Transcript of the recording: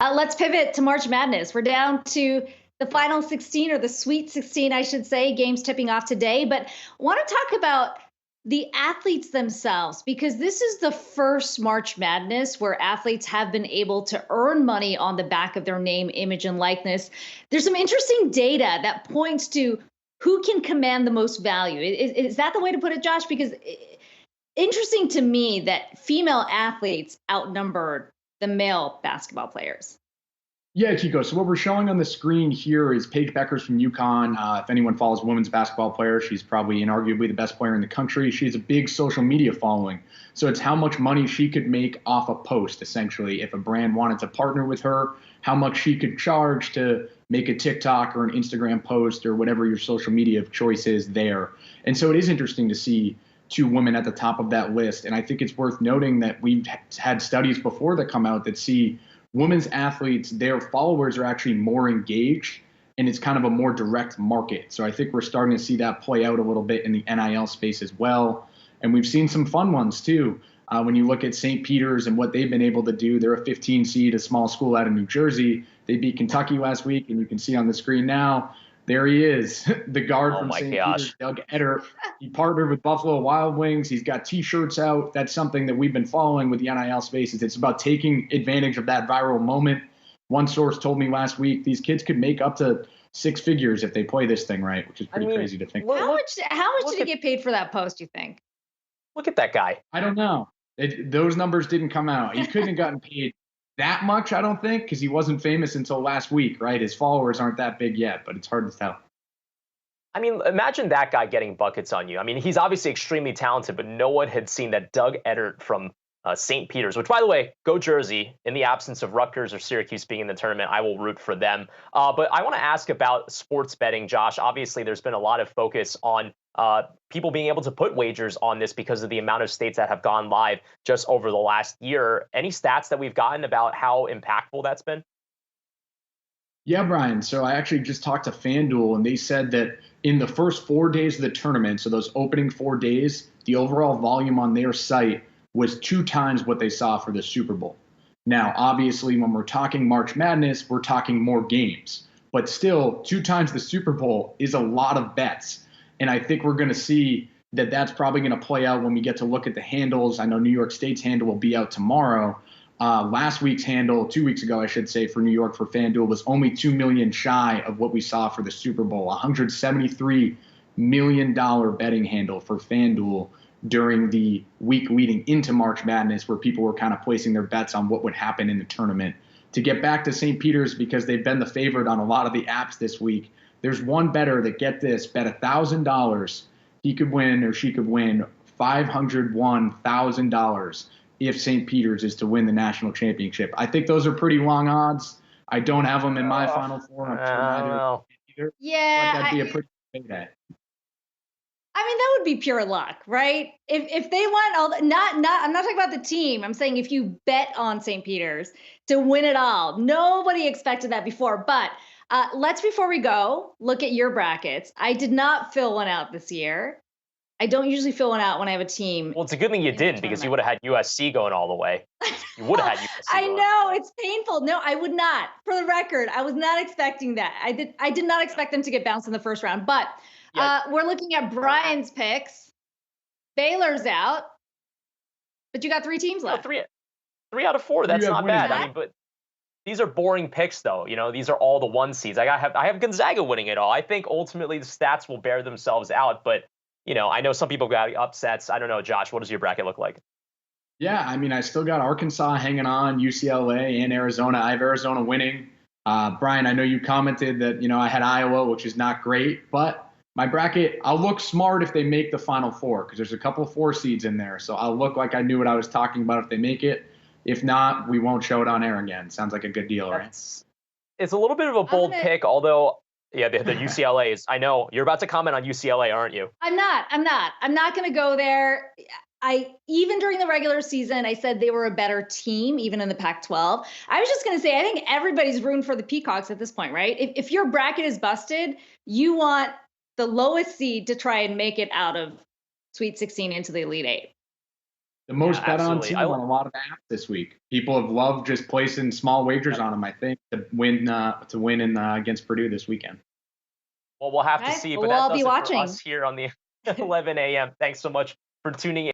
Let's pivot to March Madness. We're down to the final 16, or the Sweet 16, I should say. Games tipping off today. But I want to talk about the athletes themselves, because this is the first March Madness where athletes have been able to earn money on the back of their name, image, and likeness. There's some interesting data that points to who can command the most value. Is that the way to put it, Josh? Because interesting to me that female athletes outnumbered the male basketball players. Yeah, Chico. So what we're showing on the screen here is Paige Beckers from UConn. If anyone follows women's basketball players, she's probably inarguably the best player in the country. She has a big social media following. So it's how much money she could make off a post, essentially. If a brand wanted to partner with her, how much she could charge to make a TikTok or an Instagram post or whatever your social media of choice is there. And so it is interesting to see two women at the top of that list. And I think it's worth noting that we've had studies before that come out that see women's athletes, their followers are actually more engaged, and it's kind of a more direct market. So I think we're starting to see that play out a little bit in the NIL space as well. And we've seen some fun ones too. When you look at St. Peter's and what they've been able to do, they're a 15 seed, a small school out of New Jersey. They beat Kentucky last week, and you can see on the screen now, there he is, the guard from St. Peter's, Doug Edert. He partnered with Buffalo Wild Wings. He's got T-shirts out. That's something that we've been following with the NIL spaces. It's about taking advantage of that viral moment. One source told me last week these kids could make up to six figures if they play this thing right, which is pretty crazy to think. How much did he get paid for that post, you think? Look at that guy. I don't know. Those numbers didn't come out. He couldn't have gotten paid that much, I don't think, because he wasn't famous until last week, right? His followers aren't that big yet, but it's hard to tell. I mean, imagine that guy getting buckets on you. I mean, he's obviously extremely talented, but no one had seen that Doug Edert from St. Peter's, which, by the way, go Jersey. In the absence of Rutgers or Syracuse being in the tournament, I will root for them. But I want to ask about sports betting, Josh. Obviously, there's been a lot of focus on people being able to put wagers on this because of the amount of states that have gone live just over the last year. Any stats that we've gotten about how impactful that's been? Yeah, Brian. So I actually just talked to FanDuel, and they said that in the first 4 days of the tournament, so those opening 4 days, the overall volume on their site was 2 times what they saw for the Super Bowl. Now, obviously, when we're talking March Madness, we're talking more games. But still, 2 times the Super Bowl is a lot of bets. And I think we're going to see that that's probably going to play out when we get to look at the handles. I know New York State's handle will be out tomorrow. Last week's handle, 2 weeks ago, I should say, for New York for FanDuel was only 2 million shy of what we saw for the Super Bowl. $173 million betting handle for FanDuel during the week leading into March Madness, where people were kind of placing their bets on what would happen in the tournament. To get back to St. Peter's, because they've been the favorite on a lot of the apps this week, there's one bettor that, get this, bet $1,000 he could win or she could win $501,000 if St. Peter's is to win the national championship. I think those are pretty long odds. I don't have them in my Final Four. I'm sure either. Yeah, but that'd be a pretty payday. I mean, that would be pure luck, right? If they won all, I'm not talking about the team. I'm saying if you bet on St. Peter's to win it all. Nobody expected that before. But before we go, look at your brackets. I did not fill one out this year. I don't usually fill one out when I have a team. Well, it's a good thing you didn't, because you would have had USC going all the way. You would have had USC. I know, it's painful. No, I would not. For the record, I was not expecting that. I did not expect them to get bounced in the first round. But we're looking at Brian's picks. Baylor's out, but you got 3 teams left. No, three out of 4. That's not bad. I mean, but these are boring picks, though. You know, these are all the 1 seeds. I have Gonzaga winning it all. I think ultimately the stats will bear themselves out, but you know, I know some people got upsets. I don't know, Josh, what does your bracket look like? Yeah, I mean, I still got Arkansas hanging on, UCLA and Arizona. I have Arizona winning. Brian, I know you commented that, you know, I had Iowa, which is not great, but my bracket, I'll look smart if they make the Final Four, because there's a couple of 4 seeds in there. So I'll look like I knew what I was talking about if they make it. If not, we won't show it on air again. Sounds like a good deal, right? It's a little bit of a bold pick, although yeah, the UCLA is. I know you're about to comment on UCLA, aren't you? I'm not going to go there. Even during the regular season, I said they were a better team, even in the Pac-12. I was just going to say, I think everybody's rooting for the Peacocks at this point, right? If your bracket is busted, you want the lowest seed to try and make it out of Sweet 16 into the Elite 8. The most bet on absolutely. team on a lot of apps this week. People have loved just placing small wagers on them, I think, to win against Purdue this weekend. Well, we'll have to see, but we'll that all does be it for watching us here on the 11 a.m. Thanks so much for tuning in.